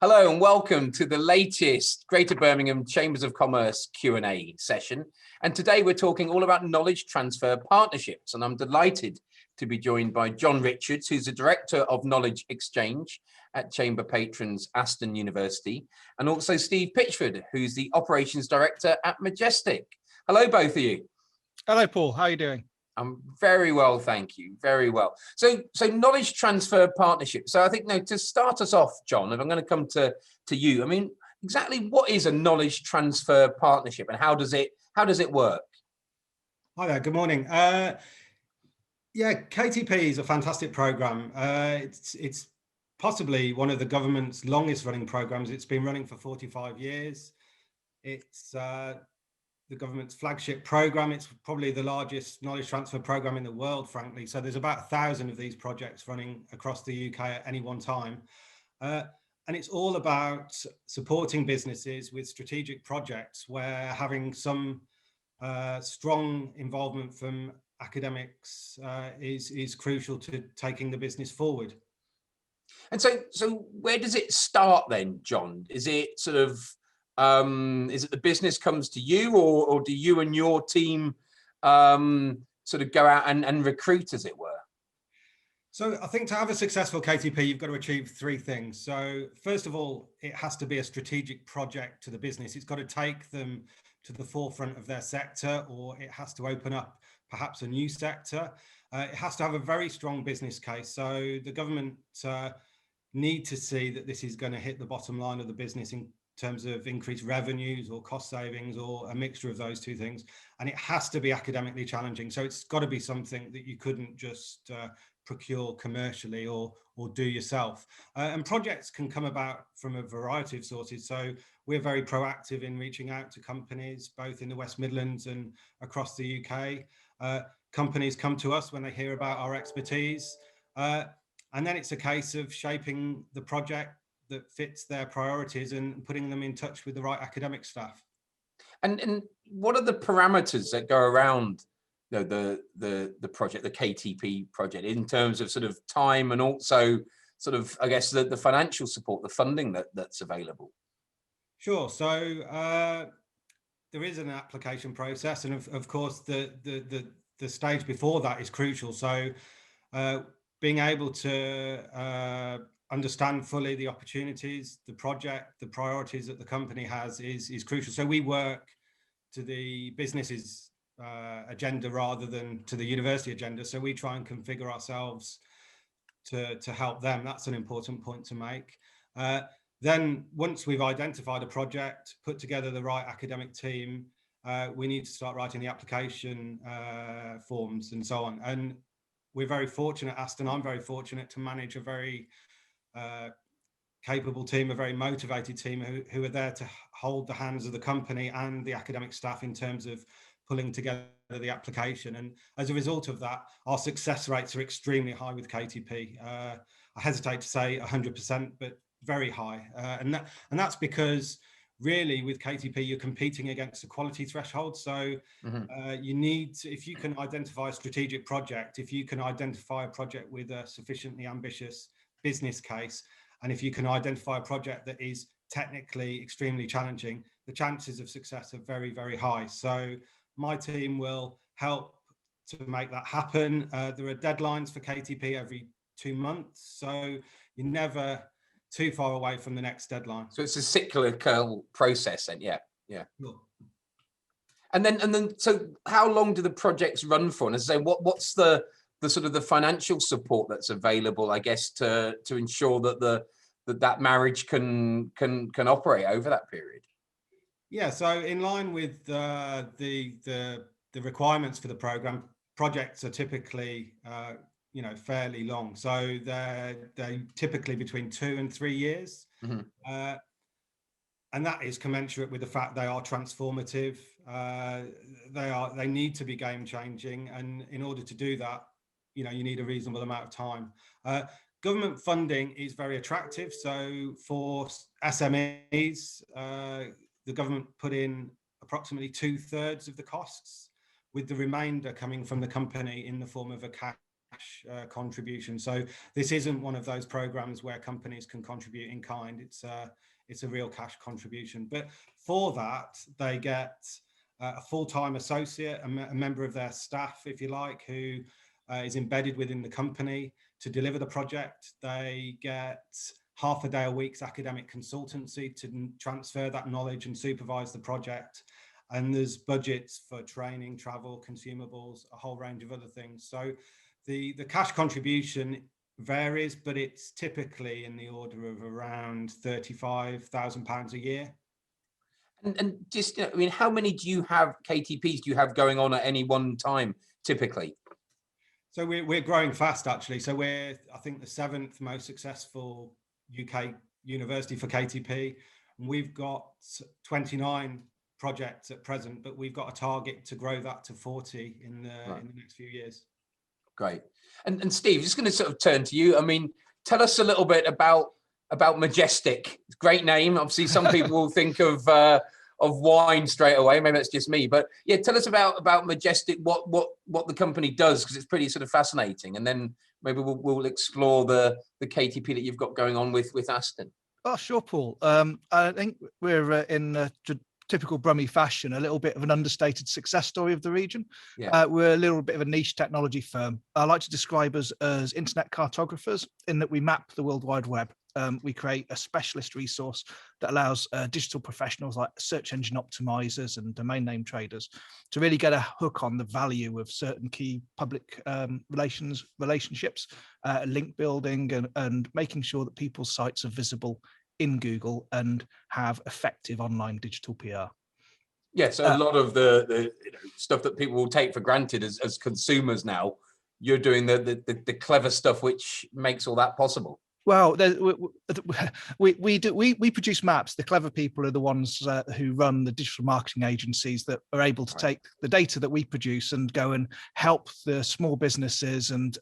Hello and welcome to the latest Greater Birmingham Chambers of Commerce Q&A session. And today we're talking all about knowledge transfer partnerships. And I'm delighted to be joined by John Richards, who's the Director of Knowledge Exchange at Chamber Patrons Aston University, and also Steve Pitchford, who's the Operations Director at Majestic. Hello, both of you. Hello, Paul. How are you doing? I'm very well, thank you. Very well. So knowledge transfer partnership. So I think to start us off, John, if I'm going to come to you, I mean, exactly what is a knowledge transfer partnership and how does it work? Hi there. Good morning. Yeah, KTP is a fantastic program. It's possibly one of the government's longest running programs. It's been running for 45 years. It's the government's flagship program. It's probably the largest knowledge transfer program in the world, frankly. So there's about 1,000 of these projects running across the UK at any one time. And it's all about supporting businesses with strategic projects where having some strong involvement from academics is crucial to taking the business forward. And so where does it start then, John? Is it sort of is it the business comes to you, or do you and your team sort of go out and recruit, as it were? So I think to have a successful KTP, you've got to achieve three things. So first of all, it has to be a strategic project to the business. It's got to take them to the forefront of their sector, or it has to open up perhaps a new sector. It has to have a very strong business case. So the government need to see that this is going to hit the bottom line of the business in terms of increased revenues or cost savings or a mixture of those two things. And it has to be academically challenging. So it's got to be something that you couldn't just procure commercially or do yourself. And projects can come about from a variety of sources. So we're very proactive in reaching out to companies, both in the West Midlands and across the UK. Companies come to us when they hear about our expertise. And then it's a case of shaping the project that fits their priorities and putting them in touch with the right academic staff. And what are the parameters that go around the project, the KTP project, in terms of sort of time and also sort of, I guess, the financial support, the funding that's available? Sure. So there is an application process, and of course the stage before that is crucial. So being able to understand fully the opportunities, the project, the priorities that the company has is crucial. So we work to the business's agenda rather than to the university agenda. So we try and configure ourselves to help them. That's an important point to make. Then once we've identified a project, put together the right academic team, we need to start writing the application forms and so on. And we're very fortunate, Aston, I'm very fortunate to manage a very capable team, a very motivated team who are there to hold the hands of the company and the academic staff in terms of pulling together the application. And as a result of that, our success rates are extremely high with KTP. I hesitate to say 100%, but very high. And that's because really with KTP, you're competing against a quality threshold. So you need to, if you can identify a strategic project, if you can identify a project with a sufficiently ambitious business case, and if you can identify a project that is technically extremely challenging, the chances of success are very, very high. So my team will help to make that happen. There are deadlines for KTP every 2 months, so you're never too far away from the next deadline. So it's a cyclical process then, yeah. Sure. And then so how long do the projects run for? And as I say, what's the sort of the financial support that's available, I guess, to ensure that that marriage can operate over that period? Yeah, so in line with the requirements for the program, projects are typically fairly long. So they're typically between 2 and 3 years. And that is commensurate with the fact they are transformative. They need to be game changing, and in order to do that, you need a reasonable amount of time. Government funding is very attractive. So for SMEs, the government put in approximately 2/3 of the costs, with the remainder coming from the company in the form of a cash contribution. So this isn't one of those programs where companies can contribute in kind. It's a real cash contribution. But for that, they get a full-time associate, a member of their staff, if you like, who is embedded within the company to deliver the project. They get half a day a week's academic consultancy to transfer that knowledge and supervise the project. And there's budgets for training, travel, consumables, a whole range of other things. So the cash contribution varies, but it's typically in the order of around £35,000 a year. And just, I mean, how many do you have KTPs do you have going on at any one time, typically? So we're growing fast, actually. So we're, I think, the 7th most successful UK university for KTP. And we've got 29 projects at present, but we've got a target to grow that to 40 in the next few years. Great. And Steve, just going to sort of turn to you. I mean, tell us a little bit about Majestic. Great name. Obviously, some people will think of wine straight away. Maybe that's just me, but yeah, tell us about Majestic. What the company does, because it's pretty sort of fascinating. And then maybe we'll explore the KTP that you've got going on with Aston. Oh, sure, Paul. I think we're in typical Brummie fashion, a little bit of an understated success story of the region. Yeah. We're a little bit of a niche technology firm. I like to describe us as internet cartographers, in that we map the World Wide Web. We create a specialist resource that allows digital professionals like search engine optimizers and domain name traders to really get a hook on the value of certain key public relationships, link building, and making sure that people's sites are visible in Google and have effective online digital PR. Yeah, so a lot of the stuff that people will take for granted as consumers now, you're doing the clever stuff which makes all that possible. Well, we produce maps. The clever people are the ones who run the digital marketing agencies that are able to take the data that we produce and go and help the small businesses and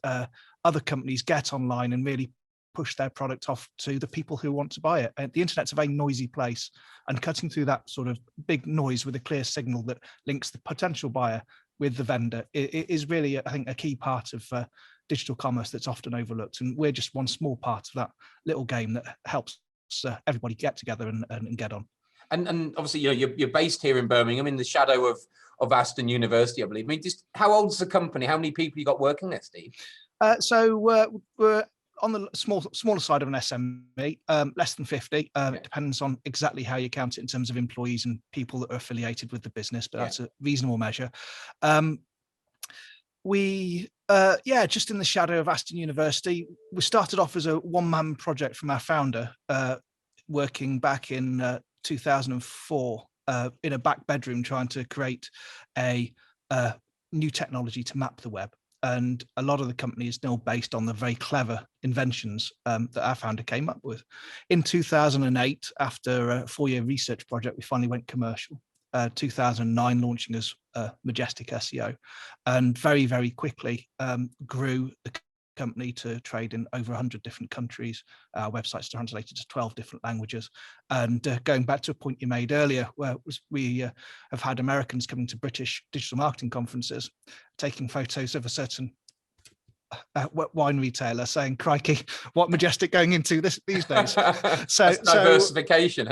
other companies get online and really push their product off to the people who want to buy it. And the internet's a very noisy place, and cutting through that sort of big noise with a clear signal that links the potential buyer with the vendor is really, I think, a key part of digital commerce that's often overlooked. And we're just one small part of that little game that helps everybody get together and get on. And obviously, you're based here in Birmingham, in the shadow of Aston University, I believe. I mean, just how old is the company? How many people you got working there, Steve? So we're on the smaller side of an SME, less than 50. It depends on exactly how you count it in terms of employees and people that are affiliated with the business, but that's a reasonable measure. Just in the shadow of Aston University. We started off as a one-man project from our founder, working back in 2004 in a back bedroom, trying to create a new technology to map the web. And a lot of the company is now based on the very clever inventions that our founder came up with. In 2008, after a 4-year research project, we finally went commercial. 2009, launching as Majestic SEO, and very, very quickly grew the company to trade in over 100 different countries. Our website's translated to 12 different languages. And going back to a point you made earlier, where we have had Americans coming to British digital marketing conferences, taking photos of a certain wine retailer saying, crikey, what Majestic going into these days. So diversification.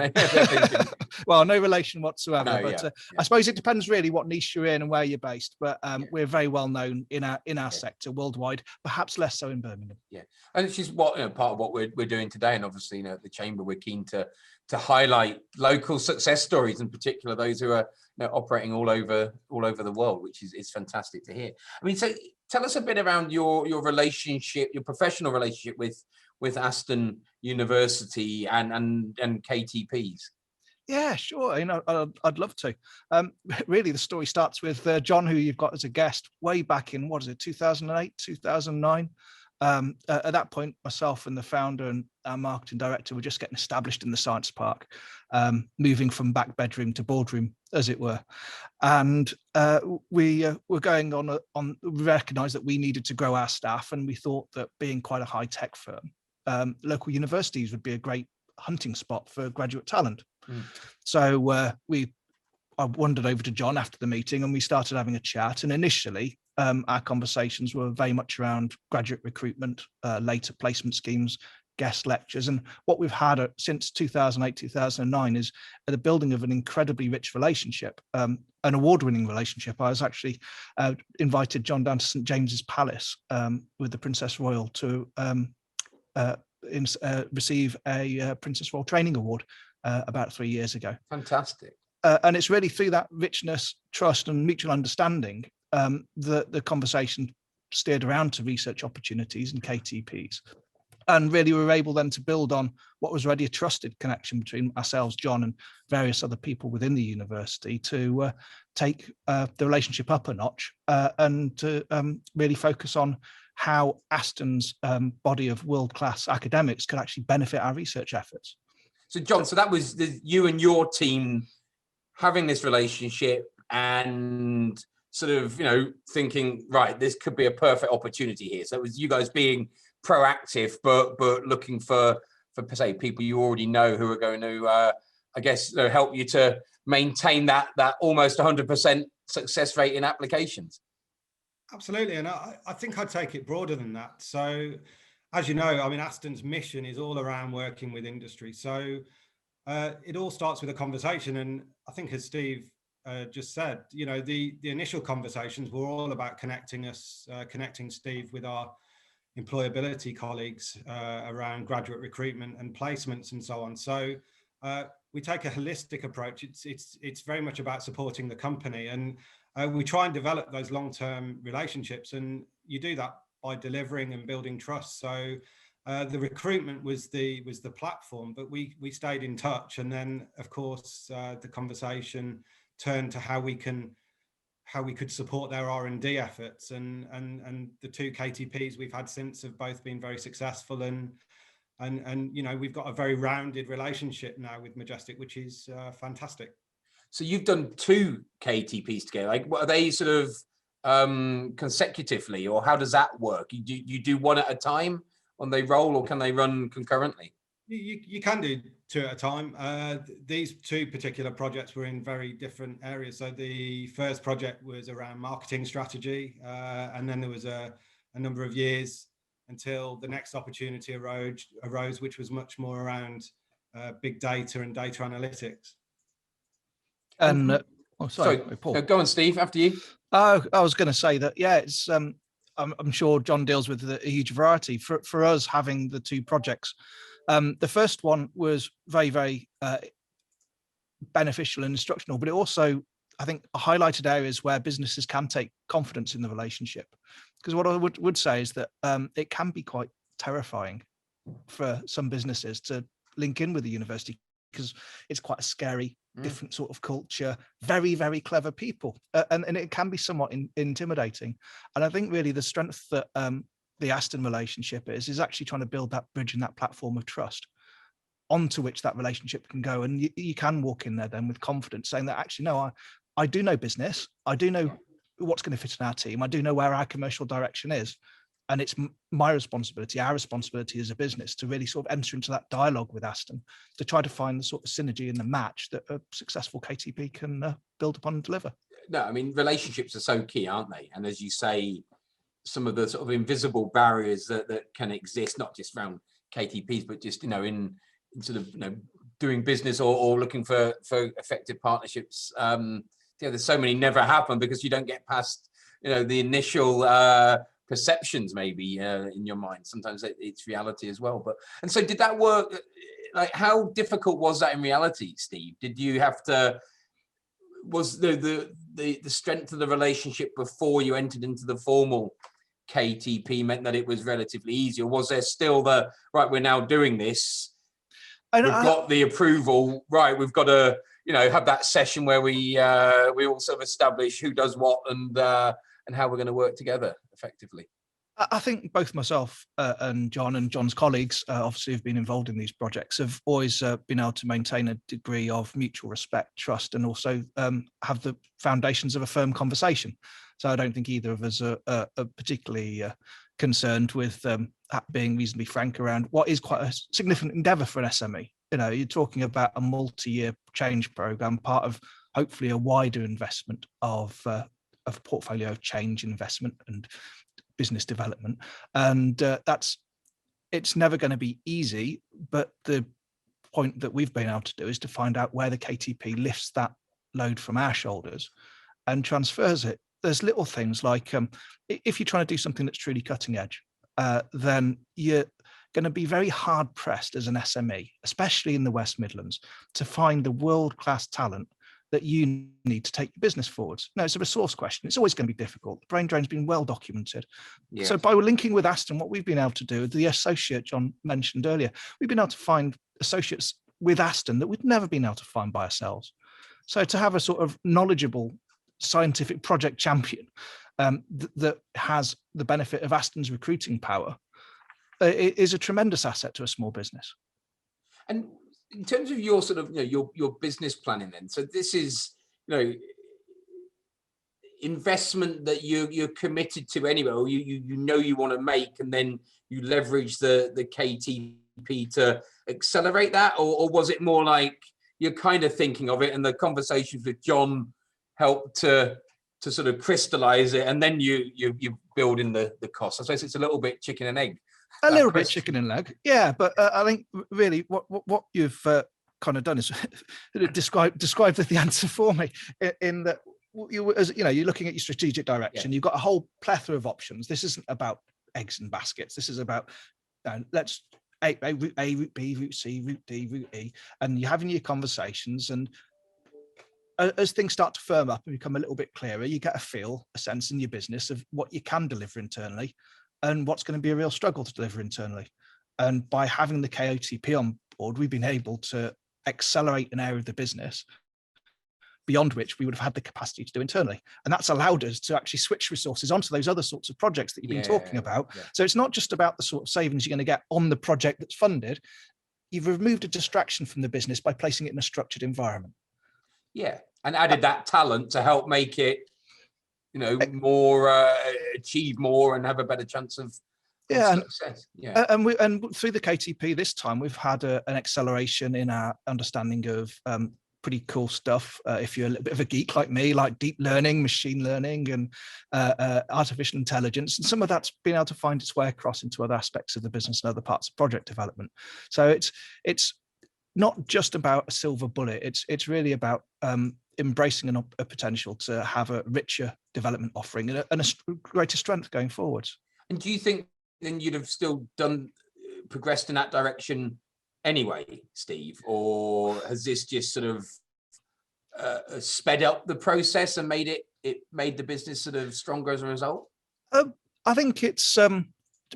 Well, no relation whatsoever, No, but I suppose it depends really what niche you're in and where you're based, but we're very well known in our sector worldwide, perhaps less so in Birmingham. Yeah, and it's just part of what we're doing today, and obviously at the Chamber we're keen to highlight local success stories, in particular those who are operating all over the world, which is fantastic to hear. I mean, so tell us a bit around your relationship, your professional relationship with Aston University and KTPs. Yeah, sure. I'd love to. Really, the story starts with John, who you've got as a guest, way back in 2008, 2009. At that point, myself and the founder and our marketing director were just getting established in the science park, moving from back bedroom to boardroom, as it were. And we were going on, we recognized that we needed to grow our staff, and we thought that being quite a high tech firm, local universities would be a great hunting spot for graduate talent. So I wandered over to John after the meeting, and we started having a chat. And initially, our conversations were very much around graduate recruitment, later placement schemes, guest lectures. And what we've had since 2008, 2009 is the building of an incredibly rich relationship, an award-winning relationship. I was actually invited John down to St. James's Palace with the Princess Royal to receive a Princess Royal Training Award about 3 years ago. Fantastic. And it's really through that richness, trust and mutual understanding the conversation steered around to research opportunities and KTPs. And really we were able then to build on what was already a trusted connection between ourselves, John, and various other people within the university to take the relationship up a notch and to really focus on how Aston's body of world-class academics could actually benefit our research efforts. So John, so that was you and your team having this relationship and sort of, thinking, right, this could be a perfect opportunity here. So it was you guys being proactive, but looking for say people you already know who are going to, I guess, help you to maintain that almost 100% success rate in applications. Absolutely, and I think I'd take it broader than that. So, as you know, I mean, Aston's mission is all around working with industry. So it all starts with a conversation, and I think, as Steve just said, the initial conversations were all about connecting Steve with our employability colleagues around graduate recruitment and placements and so on. So we take a holistic approach. It's very much about supporting the company, and we try and develop those long-term relationships, and you do that by delivering and building trust. So the recruitment was the platform, but we stayed in touch, and then of course the conversation turned to how we could support their R&D efforts, and the two KTPs we've had since have both been very successful, and we've got a very rounded relationship now with Majestic, which is fantastic. So you've done two KTPs together. Like, what are they sort of consecutively, or how does that work? You do one at a time when they roll, or can they run concurrently? You can do two at a time. These two particular projects were in very different areas. So the first project was around marketing strategy, and then there was a number of years until the next opportunity arose, which was much more around big data and data analytics. And sorry, Paul. No, go on, Steve, after you. I was going to say that, yeah, it's I'm sure John deals with a huge variety. For us, having the two projects, the first one was very, very beneficial and instructional, but it also, I think, highlighted areas where businesses can take confidence in the relationship. Because what I would say is that it can be quite terrifying for some businesses to link in with the university, because it's quite a scary, different sort of culture, very, very clever people, and it can be somewhat intimidating. And I think really the strength that the Aston relationship is actually trying to build that bridge and that platform of trust onto which that relationship can go. And you can walk in there then with confidence, saying that actually, no, I do know business, I do know what's going to fit in our team, I do know where our commercial direction is. And it's my responsibility, our responsibility as a business, to really sort of enter into that dialogue with Aston to try to find the sort of synergy and the match that a successful KTP can build upon and deliver. No, I mean, relationships are so key, aren't they? And as you say, some of the sort of invisible barriers that can exist, not just around KTPs, but just, in sort of, doing business or looking for effective partnerships. There's so many never happen because you don't get past, the initial perceptions maybe in your mind. Sometimes it's reality as well. And so did that work? Like, how difficult was that in reality, Steve? Did you have to, was the strength of the relationship before you entered into the formal KTP meant that it was relatively easy, or was there still right, we're now doing this, we've got the approval, right, we've got to have that session where we also establish who does what and how we're going to work together effectively? I think both myself and John's colleagues, obviously, have been involved in these projects, have always been able to maintain a degree of mutual respect, trust, and also have the foundations of a firm conversation. So I don't think either of us are particularly concerned with being reasonably frank around what is quite a significant endeavour for an SME. You're talking about a multi-year change programme, part of hopefully a wider investment of of portfolio change, investment, and business development. And it's never going to be easy, but the point that we've been able to do is to find out where the KTP lifts that load from our shoulders and transfers it. There's little things like if you're trying to do something that's truly cutting edge, then you're going to be very hard pressed as an SME, especially in the West Midlands, to find the world-class talent that you need to take your business forwards. No, it's a resource question. It's always going to be difficult. The brain drain's been well documented. Yes. So by linking with Aston, what we've been able to do, the associate John mentioned earlier, we've been able to find associates with Aston that we'd never been able to find by ourselves. So to have a sort of knowledgeable scientific project champion that has the benefit of Aston's recruiting power is a tremendous asset to a small business. And in terms of your sort of, your business planning then, so this is, investment that you're committed to anyway, or you want to make, and then you leverage the KTP to accelerate that, or was it more like you're kind of thinking of it and the conversations with John helped to sort of crystallize it, and then you build in the cost? I suppose it's a little bit chicken and egg. A little bit chicken and egg, yeah. But I think really what you've kind of done is describe the answer for me. In that, you're looking at your strategic direction. Yeah. You've got a whole plethora of options. This isn't about eggs and baskets. This is about let's A, route B, route C, route D, route E, and you're having your conversations. And as things start to firm up and become a little bit clearer, you get a sense in your business of what you can deliver internally and what's going to be a real struggle to deliver internally. And by having the KOTP on board, we've been able to accelerate an area of the business beyond which we would have had the capacity to do internally. And that's allowed us to actually switch resources onto those other sorts of projects that you've been talking about. Yeah. So it's not just about the sort of savings you're going to get on the project that's funded. You've removed a distraction from the business by placing it in a structured environment. Yeah, and added that talent to help make it, more achieve more and have a better chance of success. Yeah, and through the KTP this time, we've had an acceleration in our understanding of pretty cool stuff. If you're a little bit of a geek like me, like deep learning, machine learning, and artificial intelligence, and some of that's been able to find its way across into other aspects of the business and other parts of project development. So it's not just about a silver bullet. It's really about embracing a potential to have a richer development offering and a greater strength going forwards. And do you think then you'd have still progressed in that direction anyway, Steve, or has this just sort of sped up the process and made the business sort of stronger as a result? I think it's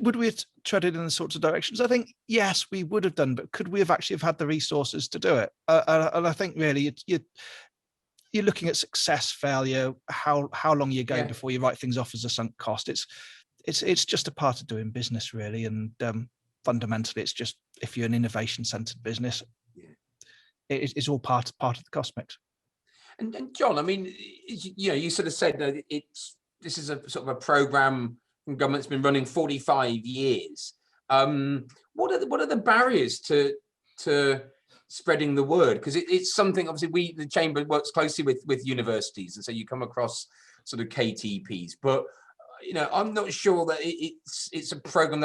would we have treaded in the sorts of directions? I think yes, we would have done, but could we have actually had the resources to do it? And I think really you're looking at success, failure, how long you go before you write things off as a sunk cost. It's just a part of doing business, really, and fundamentally, it's just if you're an innovation-centered business, it's all part of the cost mix. And John, I mean, you sort of said that this is a sort of a program government's been running 45 years. What are the barriers to spreading the word? Because it's something, obviously, the Chamber works closely with universities, and so you come across sort of KTPs, but I'm not sure that it's a program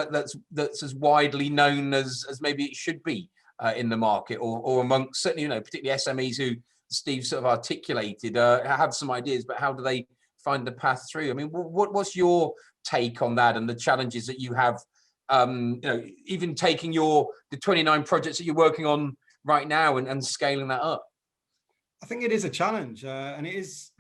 that's as widely known as maybe it should be in the market, or amongst certainly particularly SMEs who Steve sort of articulated have some ideas, but how do they find the path through? I mean, what's your take on that and the challenges that you have? Even taking the 29 projects that you're working on right now and scaling that up. I think it is a challenge, and it is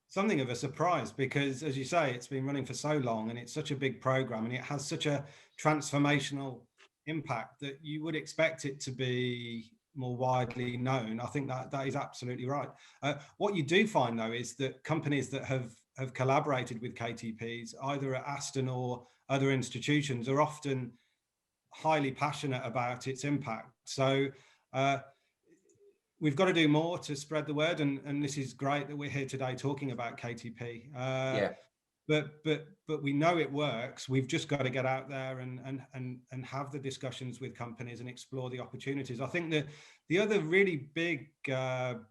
something of a surprise because, as you say, it's been running for so long and it's such a big program and it has such a transformational impact that you would expect it to be more widely known. I think that is absolutely right. What you do find, though, is that companies that have collaborated with KTPs, either at Aston or other institutions, are often highly passionate about its impact. So we've got to do more to spread the word, and this is great that we're here today talking about KTP. but we know it works. We've just got to get out there and have the discussions with companies and explore the opportunities. I think that the other really big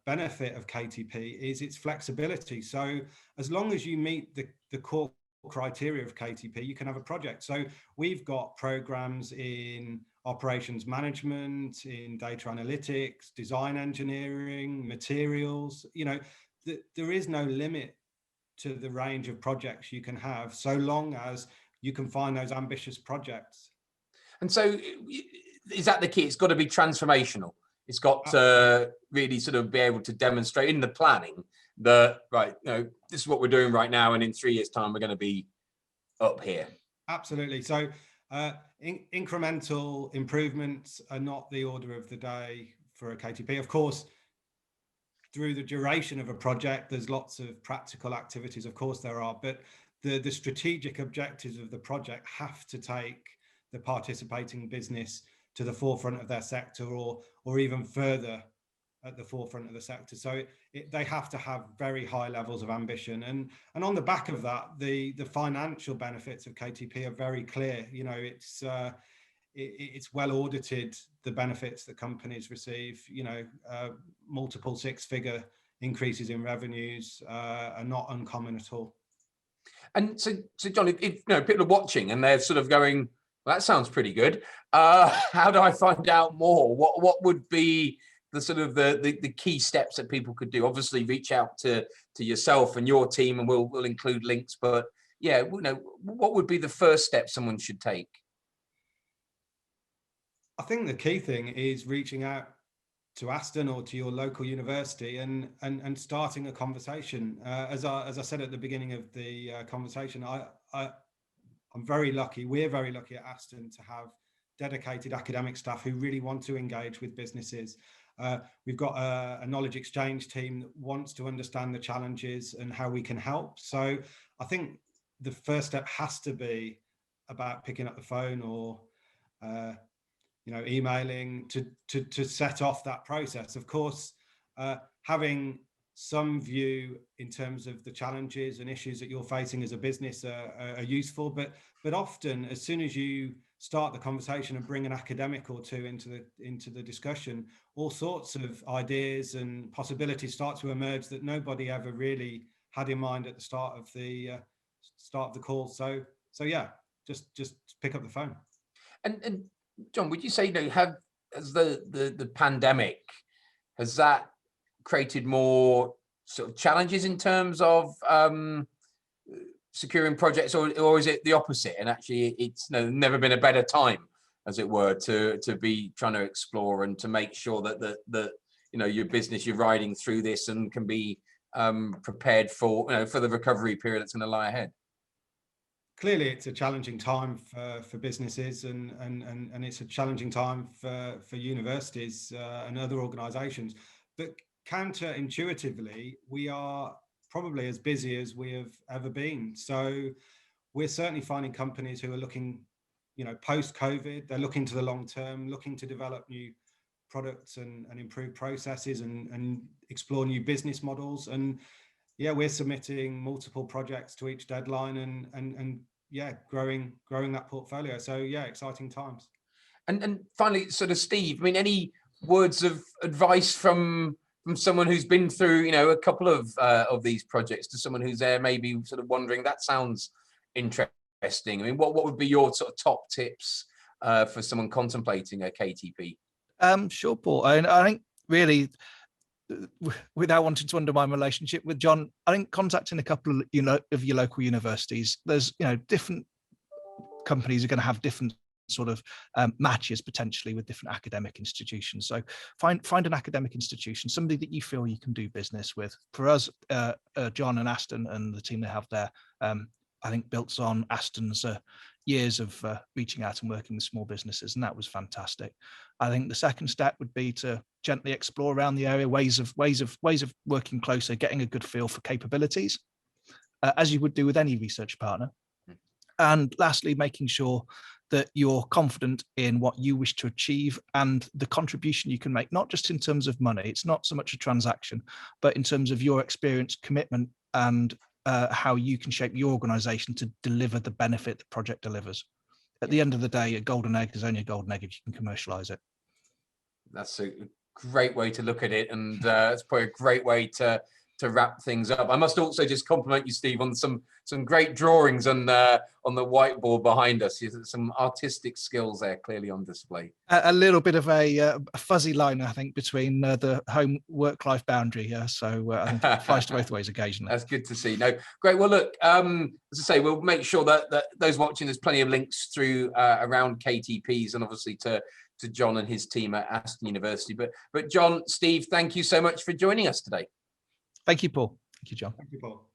benefit of KTP is its flexibility. So as long as you meet the core criteria of KTP, you can have a project. So we've got programs in operations management, in data analytics, design engineering, materials. You know, there is no limit to the range of projects you can have, so long as you can find those ambitious projects. And so is that the key? It's got to be transformational. It's got to really sort of be able to demonstrate in the planning that, right, you know, this is what we're doing right now, and in 3 years' time, we're going to be up here. Absolutely. So incremental improvements are not the order of the day for a KTP. Of course, through the duration of a project, there's lots of practical activities, of course there are, but the strategic objectives of the project have to take the participating business to the forefront of their sector, or even further at the forefront of the sector. So they have to have very high levels of ambition. And on the back of that, the financial benefits of KTP are very clear. You know, it's well audited, the benefits that companies receive. You know, multiple six-figure increases in revenues are not uncommon at all. And so John, if you know, people are watching and they're sort of going, well, that sounds pretty good. How do I find out more? What would be the sort of the key steps that people could do? Obviously, reach out to yourself and your team, and we'll include links. But yeah, you know, what would be the first step someone should take? I think the key thing is reaching out to Aston or to your local university and starting a conversation. As I said at the beginning of the conversation, I'm very lucky. We're very lucky at Aston to have dedicated academic staff who really want to engage with businesses. We've got a knowledge exchange team that wants to understand the challenges and how we can help. So I think the first step has to be about picking up the phone or you know, emailing to set off that process. Of course, having some view in terms of the challenges and issues that you're facing as a business are useful, but often as soon as you start the conversation and bring an academic or two into the discussion, all sorts of ideas and possibilities start to emerge that nobody ever really had in mind at the start of the call. So yeah, just pick up the phone. And John, would you say, you know, has the pandemic, has that created more sort of challenges in terms of securing projects, or is it the opposite? And actually, it's never been a better time, as it were, to be trying to explore and to make sure that you know, your business, you're riding through this and can be prepared for, you know, for the recovery period that's going to lie ahead. Clearly, it's a challenging time for businesses, and it's a challenging time for universities and other organisations. But counterintuitively, we are probably as busy as we have ever been. So we're certainly finding companies who are looking, you know, post-COVID, they're looking to the long term, looking to develop new products and improve processes and explore new business models. And yeah, we're submitting multiple projects to each deadline and yeah, growing that portfolio. So yeah, exciting times. And finally, sort of Steve, I mean, any words of advice from someone who's been through, you know, a couple of these projects, to someone who's there maybe sort of wondering, that sounds interesting. I mean, what would be your sort of top tips for someone contemplating a KTP? Sure, Paul. I think really, without wanting to undermine my relationship with John, I think contacting a couple of, you know, of your local universities, there's, you know, different companies are going to have different sort of matches potentially with different academic institutions. So find an academic institution, somebody that you feel you can do business with. For us, John and Aston and the team they have there, I think built on Aston's years of reaching out and working with small businesses, and that was fantastic. I think the second step would be to gently explore around the area ways of working closer, getting a good feel for capabilities, as you would do with any research partner. And lastly, making sure that you're confident in what you wish to achieve and the contribution you can make, not just in terms of money. It's not so much a transaction, but in terms of your experience, commitment, and how you can shape your organization to deliver the benefit the project delivers. At the end of the day, a golden egg is only a golden egg if you can commercialize it. That's a great way to look at it, and it's probably a great way to wrap things up. I must also just compliment you, Steve, on some great drawings on the whiteboard behind us. Some artistic skills there clearly on display. A little bit of a fuzzy line, I think, between the home work-life boundary here. So I think it flies to both ways occasionally. That's good to see. No, great. Well, look, as I say, we'll make sure that those watching, there's plenty of links through around KTPs, and obviously to John and his team at Aston University. But John, Steve, thank you so much for joining us today. Thank you, Paul. Thank you, John. Thank you, Paul.